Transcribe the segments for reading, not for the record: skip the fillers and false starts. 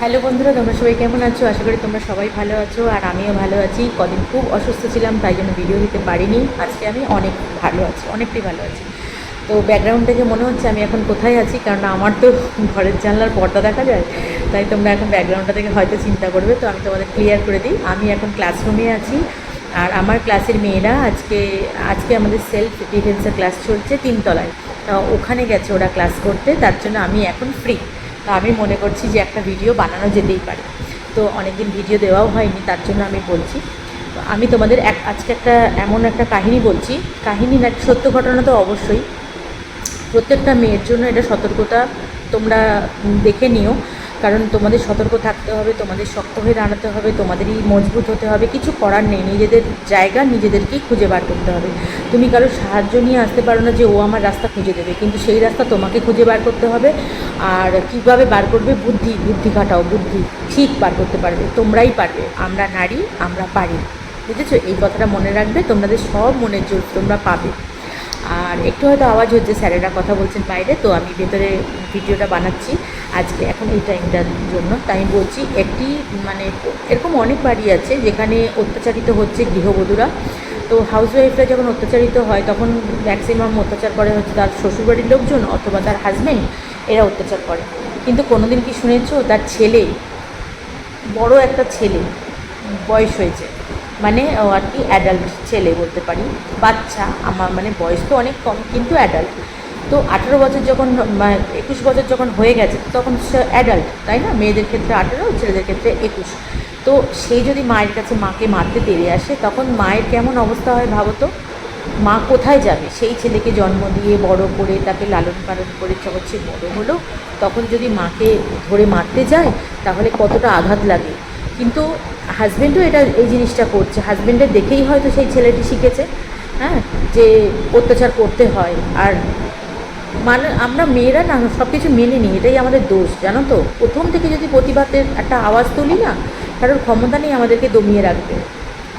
Hello বন্ধুরা, তোমরা সবাই কেমন আছো? আশা করি তোমরা সবাই ভালো আছো, আর আমিও ভালো আছি। কদিন খুব অসুস্থ ছিলাম, তাই জন্য ভিডিও দিতে পারিনি। আজকে আমি অনেক ভালো আছি, অনেকটাই ভালো আছি। তো ব্যাকগ্রাউন্ড থেকে মনে হচ্ছে আমি এখন কোথায় আছি, কারণ আমার তো ঘরের জানলার পর্দা দেখা যায়, তাই তোমরা এখন ব্যাকগ্রাউন্ডটা থেকে হয়তো চিন্তা করবে। তো আমি তোমাদের ক্লিয়ার করে দিই, আমি এখন ক্লাসরুমে আছি। আর আমার ক্লাসের মেয়েরা আজকে আজকে আমাদের সেলফ ডিফেন্সের ক্লাস চলছে 3 তলায়। ওখানে গেছে ওরা ক্লাস করতে, তার জন্য আমি এখন ফ্রি। তো আমি মনে করছি যে একটা ভিডিও বানানো যেতেই পারে। তো অনেকদিন ভিডিও দেওয়াও হয়নি, তার জন্য আমি বলছি। তো আমি তোমাদের আজকে এমন একটা কাহিনী বলছি। কাহিনী না, সত্য ঘটনা তো অবশ্যই। প্রত্যেকটা মেয়ের জন্য এটা সতর্কতা, তোমরা দেখে নিও। কারণ তোমাদের সতর্ক থাকতে হবে, তোমাদের শক্ত হয়ে দাঁড়াতে হবে, তোমাদেরই মজবুত হতে হবে। কিছু করার নেই, নিজেদের জায়গা নিজেদেরকেই খুঁজে বার করতে হবে। তুমি কারো সাহায্য নিয়ে আসতে পারো না যে ও আমার রাস্তা খুঁজে দেবে, কিন্তু সেই রাস্তা তোমাকে খুঁজে বার করতে হবে। আর কীভাবে বার করবে? বুদ্ধি খাটাও, বুদ্ধি ঠিক বার করতে পারবে, তোমরাই পারবে। আমরা নারী, আমরা পারি, বুঝেছো? এই কথাটা মনে রাখবে, তোমাদের সব মনের জোর তোমরা পাবে। আর একটু হয়তো আওয়াজ হচ্ছে, স্যারেরা কথা বলছেন বাইরে, তো আমি ভেতরে ভিডিওটা বানাচ্ছি আজকে এখন এই টাইমটার জন্য। তাই আমি বলছি, মানে এরকম অনেক বাড়ি আছে যেখানে অত্যাচারিত হচ্ছে গৃহবধূরা। তো হাউসওয়াইফরা যখন অত্যাচারিত হয়, তখন ম্যাক্সিমাম অত্যাচার করে হচ্ছে তার শ্বশুরবাড়ির লোকজন অথবা তার হাজব্যান্ড, এরা অত্যাচার করে। কিন্তু কোনোদিন কি শুনেছো তার ছেলে, বড় একটা ছেলে, বয়স হয়েছে, মানে ও আর কি অ্যাডাল্ট ছেলে বলতে পারি, বাচ্চা, আমার মানে বয়স তো অনেক কম কিন্তু অ্যাডাল্ট। তো 18 বছর যখন 21 বছর যখন হয়ে গেছে, তখন সে অ্যাডাল্ট, তাই না? মেয়েদের ক্ষেত্রে 18, ছেলেদের ক্ষেত্রে 21। তো সেই যদি মায়ের কাছে মাকে মারতে তেড়ে আসে, তখন মায়ের কেমন অবস্থা হয় ভাবো তো। মা কোথায় যাবে? সেই ছেলেকে জন্ম দিয়ে বড় করে, তাকে লালন পালন করে হচ্ছে বড় হলো, তখন যদি মাকে ধরে মারতে যায়, তাহলে কতটা আঘাত লাগে। কিন্তু হাজব্যান্ডও এই জিনিসটা করছে, হাজব্যান্ডের দেখেই হয়তো সেই ছেলেটি শিখেছে, হ্যাঁ, যে অত্যাচার করতে হয়। আর মানে আমরা মেয়েরা না সব কিছু মেনে নিই, এটাই আমাদের দোষ, জানো তো। প্রথম থেকে যদি প্রতিবাদের একটা আওয়াজ তুলি না, কারোর ক্ষমতা নেই আমাদেরকে দমিয়ে রাখবে।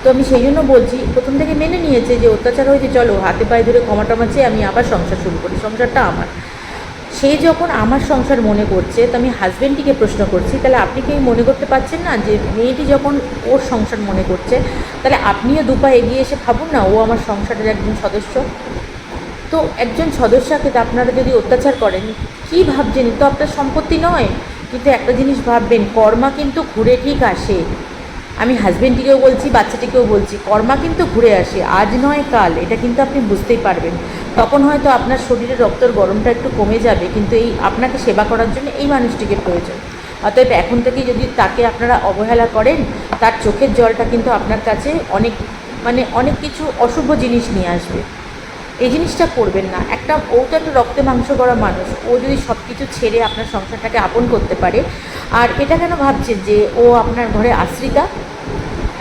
তো আমি সেই জন্য বলছি, প্রথম থেকে মেনে নিয়েছে যে অত্যাচার হয়েছে, চলো হাতে পায়ে ধরে ক্ষমা টমা চেয়ে আমি আবার সংসার শুরু করি, সংসারটা আমার। সে যখন আমার সংসার মনে করছে, তো আমি হাজব্যান্ডটিকে প্রশ্ন করছি, তাহলে আপনি কি মনে করতে পারছেন না যে মেয়েটি যখন ওর সংসার মনে করছে, তাহলে আপনিও দুপা এগিয়ে এসে ভাবুন না, ও আমার সংসারের একজন সদস্য। তো একজন সদস্যকে তো আপনারা যদি অত্যাচার করেন, কী ভাবছেন? তো আপনার সম্পত্তি নয়। কিন্তু একটা জিনিস ভাববেন, কর্মা কিন্তু ঘুরে ঠিক আসে। আমি হাজব্যান্ডটিকেও বলছি, বাচ্চাটিকেও বলছি, কর্মা কিন্তু ঘুরে আসে, আজ নয় কাল, এটা কিন্তু আপনি বুঝতেই পারবেন। তখন হয়তো আপনার শরীরে রক্তের গরমটা একটু কমে যাবে, কিন্তু এই আপনাকে সেবা করার জন্য এই মানুষটিকে প্রয়োজন। অতএব এখন থেকেই যদি তাকে আপনারা অবহেলা করেন, তার চোখের জলটা কিন্তু আপনার কাছে অনেক কিছু অশুভ জিনিস নিয়ে আসবে। এই জিনিসটা করবেন না। ও তো একটা রক্তে মাংস করা মানুষ, ও যদি সব কিছু ছেড়ে আপনার সংসারটাকে আপন করতে পারে, আর এটা কেন ভাবছেন যে ও আপনার ঘরে আশ্রিতা?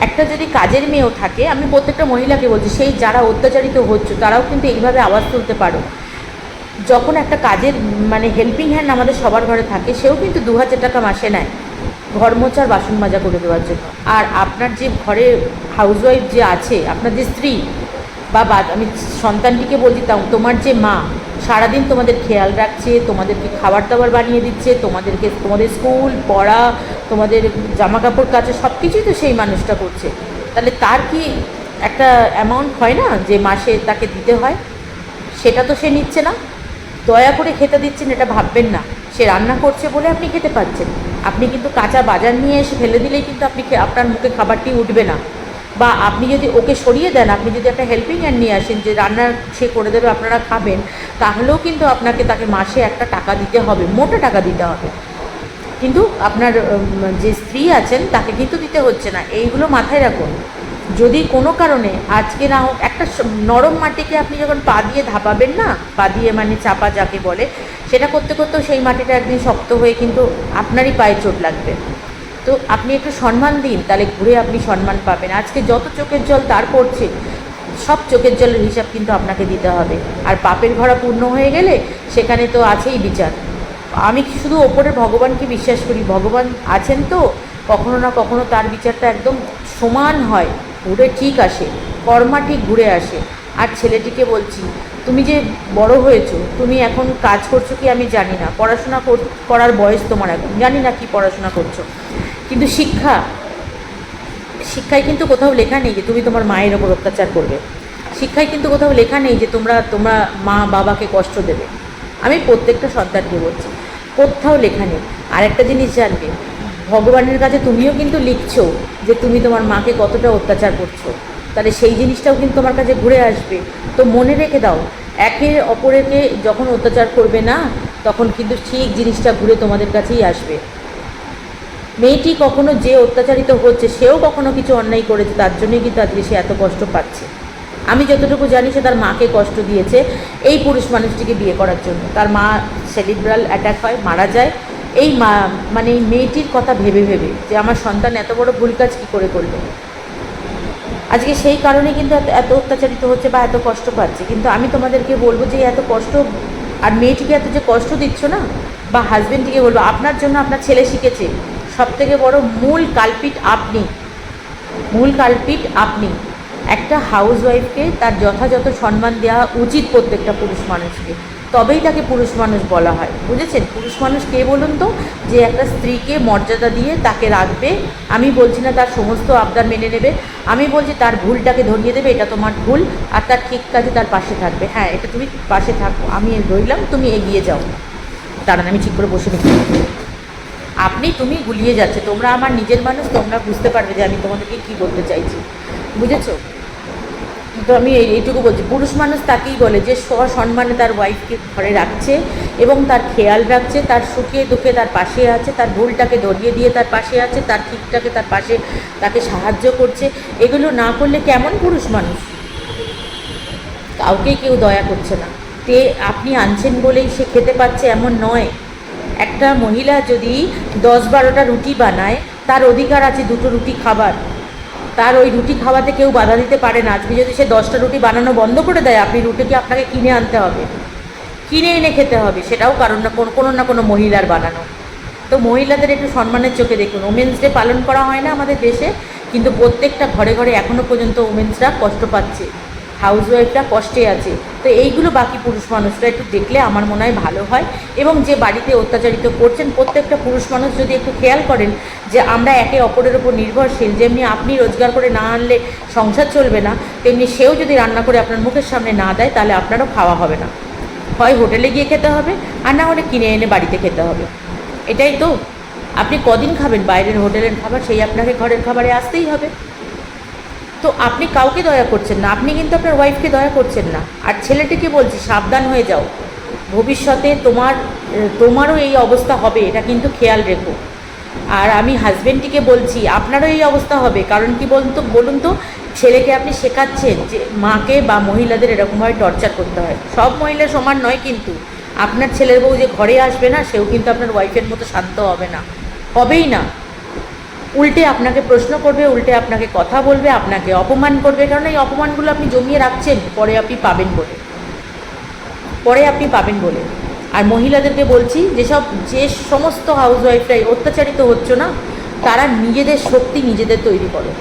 একটা যদি কাজের মেয়েও থাকে, আমি প্রত্যেকটা মহিলাকে বলছি, সেই যারা অত্যাচারিত হচ্ছে তারাও কিন্তু এইভাবে আওয়াজ তুলতে পারো। যখন একটা কাজের হেল্পিং হ্যান্ড আমাদের সবার ঘরে থাকে, সেও কিন্তু 2000 টাকা মাসে নেয় ঘর মোছার, বাসন মাজা করে দেওয়ার জন্য। আর আপনার যে ঘরে হাউসওয়াইফ যে আছে, আপনার যে স্ত্রী আমি সন্তানটিকে বলছি, তোমার যে মা সারাদিন তোমাদের খেয়াল রাখছে, তোমাদেরকে খাবার দাবার বানিয়ে দিচ্ছে, তোমাদের স্কুল পড়া, তোমাদের জামা কাপড় কাচা, সব কিছুই তো সেই মানুষটা করছে। তাহলে তার কি একটা অ্যামাউন্ট হয় না যে মাসে তাকে দিতে হয়? সেটা তো সে নিচ্ছে না। দয়া করে খেতে দিচ্ছেন এটা ভাববেন না। সে রান্না করছে বলে আপনি খেতে পাচ্ছেন। আপনি কিন্তু কাঁচা বাজার নিয়ে এসে ফেলে দিলেই কিন্তু আপনার মুখে খাবারটি উঠবে না। বা আপনি যদি ওকে সরিয়ে দেন, আপনি যদি একটা হেল্পিং হ্যান্ড নিয়ে আসেন যে রান্না সে করে দেবে, আপনারা খাবেন, তাহলেও কিন্তু তাকে মাসে একটা টাকা দিতে হবে, মোটা টাকা দিতে হবে। কিন্তু আপনার যে স্ত্রী আছেন তাকে কিন্তু দিতে হচ্ছে না। এইগুলো মাথায় রাখুন। যদি কোনো কারণে আজকে না হোক, একটা নরম মাটিকে আপনি যখন পা দিয়ে ধাপাবেন না, পা দিয়ে চাপা যাকে বলে, সেটা করতে করতেও সেই মাটিটা একদিন শক্ত হয়ে কিন্তু আপনারই পায়ে চোট লাগবে। তো আপনি একটু সম্মান দিন, তাহলে ঘুরে আপনি সম্মান পাবেন। আজকে যত চোখের জল তার পড়ছে, সব চোখের জলের হিসাব কিন্তু আপনাকে দিতে হবে। আর পাপের ঘরা পূর্ণ হয়ে গেলে সেখানে তো আছেই বিচার। আমি শুধু ওপরে ভগবানকে বিশ্বাস করি, ভগবান আছেন তো, কখনো না কখনো তার বিচারটা একদম সমান হয়, ঘুরে ঠিক আসে, কর্মা ঠিক ঘুরে আসে। আর ছেলেটিকে বলছি, তুমি যে বড় হয়েছো, তুমি এখন কাজ করছো কি আমি জানি না, পড়াশোনা করার বয়স তোমার এখন, জানি না কি পড়াশোনা করছো, কিন্তু শিক্ষায় কিন্তু কোথাও লেখা নেই যে তুমি তোমার মায়ের ওপর অত্যাচার করবে। শিক্ষায় কিন্তু কোথাও লেখা নেই যে তোমরা মা বাবাকে কষ্ট দেবে। আমি প্রত্যেকটা সন্তানকে বলছি, কোথাও লেখা নেই। আর একটা জিনিস জানবে, ভগবানের কাছে তুমিও কিন্তু লিখছো যে তুমি তোমার মাকে কতটা অত্যাচার করছো, তাহলে সেই জিনিসটাও কিন্তু তোমার কাছে ঘুরে আসবে। তো মনে রেখে দাও, একে অপরকে যখন অত্যাচার করবে না, তখন কিন্তু ঠিক জিনিসটা ঘুরে তোমাদের কাছেই আসবে। মেয়েটি কখনো যে অত্যাচারিত হচ্ছে, সেও কখনো কিছু অন্যায় করেছে, তার জন্যই কিন্তু আজকে সে এত কষ্ট পাচ্ছে। আমি যতটুকু জানি সে তার মাকে কষ্ট দিয়েছে এই পুরুষ মানুষটিকে বিয়ে করার জন্য। তার মা সেরিব্রাল অ্যাটাক হয়, মারা যায়, এই মানে এই মেয়েটির কথা ভেবে ভেবে যে আমার সন্তান এত বড় ভুল কাজ কী করে করলো। আজকে সেই কারণে কিন্তু এত অত্যাচারিত হচ্ছে বা এত কষ্ট পাচ্ছে। কিন্তু আমি তোমাদেরকে বলবো যে এত কষ্ট, আর মেয়েটিকে এত যে কষ্ট দিচ্ছ না, বা হাজব্যান্ডটিকে বলবো, আপনার জন্য আপনার ছেলে শিখেছে, সবথেকে বড় মূল কালপিট আপনি। একটা হাউসওয়াইফকে তার যথাযথ সম্মান দেওয়া উচিত প্রত্যেকটা পুরুষ মানুষকে, তবেই তাকে পুরুষ মানুষ বলা হয়, বুঝেছেন? পুরুষ মানুষ কে বলুন তো, যে একটা স্ত্রীকে মর্যাদা দিয়ে তাকে রাখবে। আমি বলছি না তার সমস্ত আবদার মেনে নেবে, আমি বলছি তার ভুলটাকে ধরিয়ে দেবে, এটা তোমার ভুল, আর তার ঠিক কাজে তার পাশে থাকবে। হ্যাঁ, এটা তুমি পাশে থাকো, আমি রইলাম, তুমি এগিয়ে যাও। দাঁড়ান, আমি ঠিক করে বসে নিচ্ছি। তুমি গুলিয়ে যাচ্ছে, তোমরা আমার নিজের মানুষ, তোমরা বুঝতে পারবে যে আমি তোমাদেরকে কী বলতে চাইছি, বুঝেছো? তো আমি এইটুকু বলছি, পুরুষ মানুষ তাকেই বলে যে সসম্মানে তার ওয়াইফকে ঘরে রাখছে এবং তার খেয়াল রাখছে, তার সুখে দুঃখে তার পাশে আছে, তার ভুলটাকে ধরিয়ে দিয়ে তার পাশে আছে, তার ঠিকটাকে তার পাশে তাকে সাহায্য করছে। এগুলো না করলে কেমন পুরুষ মানুষ? কাউকেই কেউ দয়া করছে না। আপনি আনছেন বলেই সে খেতে পাচ্ছে এমন নয়। একটা মহিলা যদি 10-12টা রুটি বানায়, তার অধিকার আছে 2টো রুটি খাবার, তার ওই রুটি খাওয়াতে কেউ বাধা দিতে পারে না। আজকে যদি সে 10টা রুটি বানানো বন্ধ করে দেয়, আপনি রুটিকে আপনাকে কিনে আনতে হবে, কিনে এনে খেতে হবে, সেটাও কারণ না কোনো মহিলার বানানো। তো মহিলাদের একটু সম্মানের চোখে দেখুন। ওমেন্স ডে পালন করা হয় না আমাদের দেশে, কিন্তু প্রত্যেকটা ঘরে ঘরে এখনও পর্যন্ত ওমেন্সরা কষ্ট পাচ্ছে, হাউসওয়াইফরা কষ্টে আছে। তো এইগুলো বাকি পুরুষ মানুষরা একটু দেখলে আমার মনে হয় ভালো হয়। এবং যে বাড়িতে অত্যাচারিত করছেন, প্রত্যেকটা পুরুষ মানুষ যদি একটু খেয়াল করেন যে আমরা একে অপরের ওপর নির্ভরশীল, যেমনি আপনি রোজগার করে না আনলে সংসার চলবে না, তেমনি সেও যদি রান্না করে আপনার মুখের সামনে না দেয়, তাহলে আপনারও খাওয়া হবে না। হয় হোটেলে গিয়ে খেতে হবে, আর না হলে কিনে এনে বাড়িতে খেতে হবে। এটাই তো। আপনি কদিন খাবেন বাইরের হোটেলের খাবার? সেই আপনাকে ঘরের খাবারে আসতেই হবে। তো আপনি কাউকে দয়া করছেন না, আপনি কিন্তু আপনার ওয়াইফকে দয়া করছেন না। আর ছেলেটিকে বলছি, সাবধান হয়ে যাও, ভবিষ্যতে তোমারও এই অবস্থা হবে, এটা কিন্তু খেয়াল রেখো। আর আমি হাজব্যান্ডটিকে বলছি, আপনারও এই অবস্থা হবে। কারণ কি বলুন তো, ছেলেকে আপনি শেখাচ্ছেন যে মাকে বা মহিলাদের এরকমভাবে টর্চার করতে হয়। সব মহিলা সমান নয়, কিন্তু আপনার ছেলের বউ যে ঘরে আসবে না, সেও কিন্তু আপনার ওয়াইফের মতো শান্ত হবে না, হবেই না। উল্টে আপনাকে প্রশ্ন করবে, উল্টে আপনাকে কথা বলবে, আপনাকে অপমান করবে। কারণ এই অপমানগুলো আপনি জমিয়ে রাখছেন, পরে আপনি পাবেন বলে। আর মহিলাদেরকে বলছি, যে সমস্ত হাউসওয়াইফরাই অত্যাচারিত হচ্ছে না, তারা নিজেদের শক্তি নিজেদের তৈরি করো।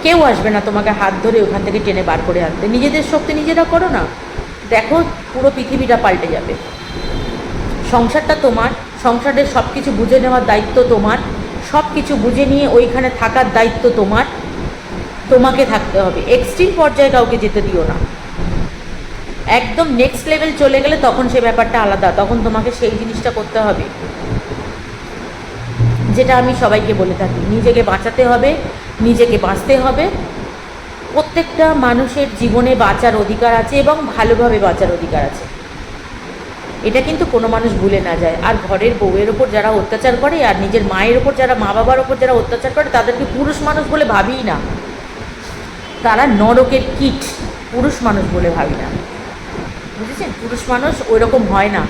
কেউ আসবে না তোমাকে হাত ধরে ওখান থেকে টেনে বার করে আনতে। নিজেদের শক্তি নিজেরা করো না, দেখো পুরো পৃথিবীটা পাল্টে যাবে। সংসারটা তোমার, সংসারের সব কিছু বুঝে নেওয়ার দায়িত্ব তোমার, সব কিছু বুঝে নিয়ে ওইখানে থাকার দায়িত্ব তোমাকে থাকতে হবে। এক্সট্রিম পর্যায়ে কাউকে যেতে দিও না। একদম নেক্সট লেভেল চলে গেলে তখন সে ব্যাপারটা আলাদা, তখন তোমাকে সেই জিনিসটা করতে হবে, যেটা আমি সবাইকে বলে থাকি। নিজেকে বাঁচাতে হবে, নিজেকে বাঁচতে হবে। প্রত্যেকটা মানুষের জীবনে বাঁচার অধিকার আছে এবং ভালোভাবে বাঁচার অধিকার আছে, এটা কিন্তু কোনো মানুষ ভুলে না যায়। আর ঘরের বউয়ের ওপর যারা অত্যাচার করে, আর নিজের মায়ের ওপর যারা, মা বাবার ওপর যারা অত্যাচার করে, তাদেরকে পুরুষ মানুষ বলে ভাবিই না। তারা নরকের কীট, পুরুষ মানুষ বলে ভাবি না, বুঝেছেন? পুরুষ মানুষ ওই রকম হয় না।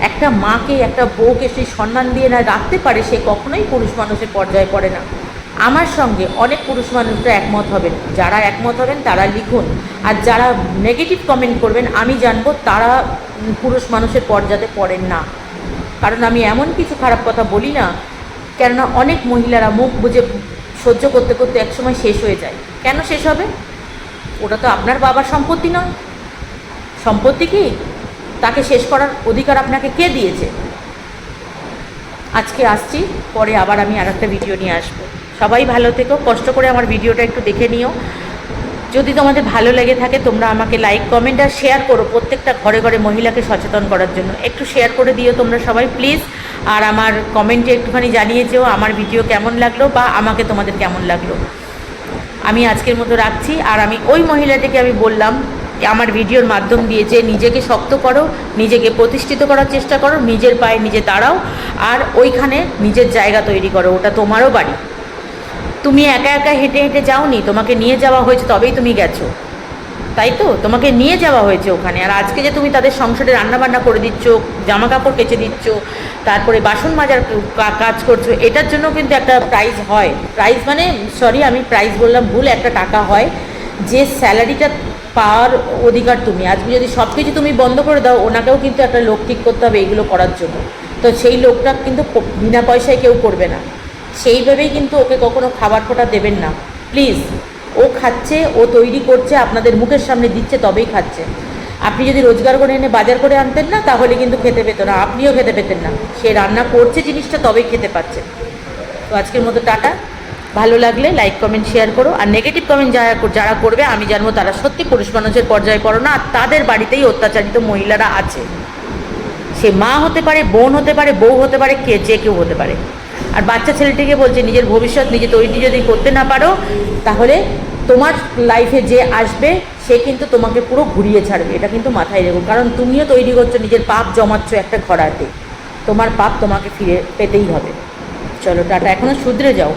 একটা মাকে, একটা বউকে সেই সম্মান দিয়ে না রাখতে পারে, সে কখনোই পুরুষ মানুষের পর্যায়ে পড়ে না। আমার সঙ্গে অনেক পুরুষ মানুষরা একমত হবেন, যারা একমত হবেন তারা লিখুন। আর যারা নেগেটিভ কমেন্ট করবেন, আমি জানবো তারা পুরুষ মানুষের পর্যায়ে পড়েন না। কারণ আমি এমন কিছু খারাপ কথা বলি না, কেননা অনেক মহিলারা মুখ বুজে সহ্য করতে করতে একসময় শেষ হয়ে যায়। কেন শেষ হবে? ওটা তো আপনার বাবার সম্পত্তি নয়, সম্পত্তি কি? তাকে শেষ করার অধিকার আপনাকে কে দিয়েছে? আজকে আসছি, পরে আবার আমি আর একটা ভিডিও নিয়ে আসবো। সবাই ভালো থেকো, কষ্ট করে আমার ভিডিওটা একটু দেখে নিও। যদি তোমাদের ভালো লেগে থাকে তোমরা আমাকে লাইক, কমেন্ট আর শেয়ার করো, প্রত্যেকটা ঘরে ঘরে মহিলাকে সচেতন করার জন্য একটু শেয়ার করে দিও তোমরা সবাই প্লিজ। আর আমার কমেন্টে একটুখানি জানিয়ে যেও আমার ভিডিও কেমন লাগলো বা আমাকে তোমাদের কেমন লাগলো। আমি আজকের মতো রাখছি। আর আমি ওই মহিলাটিকে আমি বললাম আমার ভিডিওর মাধ্যম দিয়ে যে নিজেকে শক্ত করো, নিজেকে প্রতিষ্ঠিত করার চেষ্টা করো, নিজের পায়ে নিজে দাঁড়াও, আর ওইখানে নিজের জায়গা তৈরি করো। ওটা তোমারও বাড়ি, তুমি একা একা হেঁটে হেঁটে যাওনি, তোমাকে নিয়ে যাওয়া হয়েছে তবেই তুমি গেছো, তাই তো? তোমাকে নিয়ে যাওয়া হয়েছে ওখানে। আর আজকে যে তুমি তাদের সংসারে রান্নাবান্না করে দিচ্ছ, জামা কাপড় কেচে দিচ্ছ, তারপরে বাসন মাজার কাজ করছো, এটার জন্য কিন্তু একটা প্রাইজ হয়। প্রাইজ মানে সরি আমি প্রাইজ বললাম ভুল, একটা টাকা হয়, যে স্যালারিটা পাওয়ার অধিকার তুমি। আজকে যদি সব কিছু তুমি বন্ধ করে দাও, ওনাকেও কিন্তু একটা লোক ঠিক করতে হবে এইগুলো করার জন্য। তো সেই লোকটা কিন্তু বিনা পয়সায় কেউ করবে না, সেইভাবেই কিন্তু ওকে কখনো খাবার ফোটা দেবেন না প্লিজ। ও খাচ্ছে, ও তৈরি করছে, আপনাদের মুখের সামনে দিচ্ছে, তবেই খাচ্ছে। আপনি যদি রোজগার করে এনে বাজার করে আনতেন না, তাহলে কিন্তু খেতে পেত না, আপনিও খেতে পেতেন না। সে রান্না করছে জিনিসটা, তবেই খেতে পাচ্ছে। তো আজকের মতো টাটা। ভালো লাগলে লাইক, কমেন্ট, শেয়ার করো। আর নেগেটিভ কমেন্ট যারা করবে আমি জানবো তারা সত্যি পুরুষ মানুষের পর্যায়ে পড়ো না, আর তাদের বাড়িতেই অত্যাচারিত মহিলারা আছে। সে মা হতে পারে, বোন হতে পারে, বউ হতে পারে, যে কেউ হতে পারে। আর বাচ্চা ছেলেটিকে বলছে নিজের ভবিষ্যৎ নিজে তৈরি যদি করতে না পারো, তাহলে তোমার লাইফে যে আসবে সে কিন্তু তোমাকে পুরো ঘুরিয়ে ছাড়বে, এটা কিন্তু মাথায় রেখো। কারণ তুমিও তৈরি করছো, নিজের পাপ জমাচ্ছ একটা ঘোড়াতে, তোমার পাপ তোমাকে ফিরে পেতেই হবে। চলো টাটা, এখনও শুধরে যাও।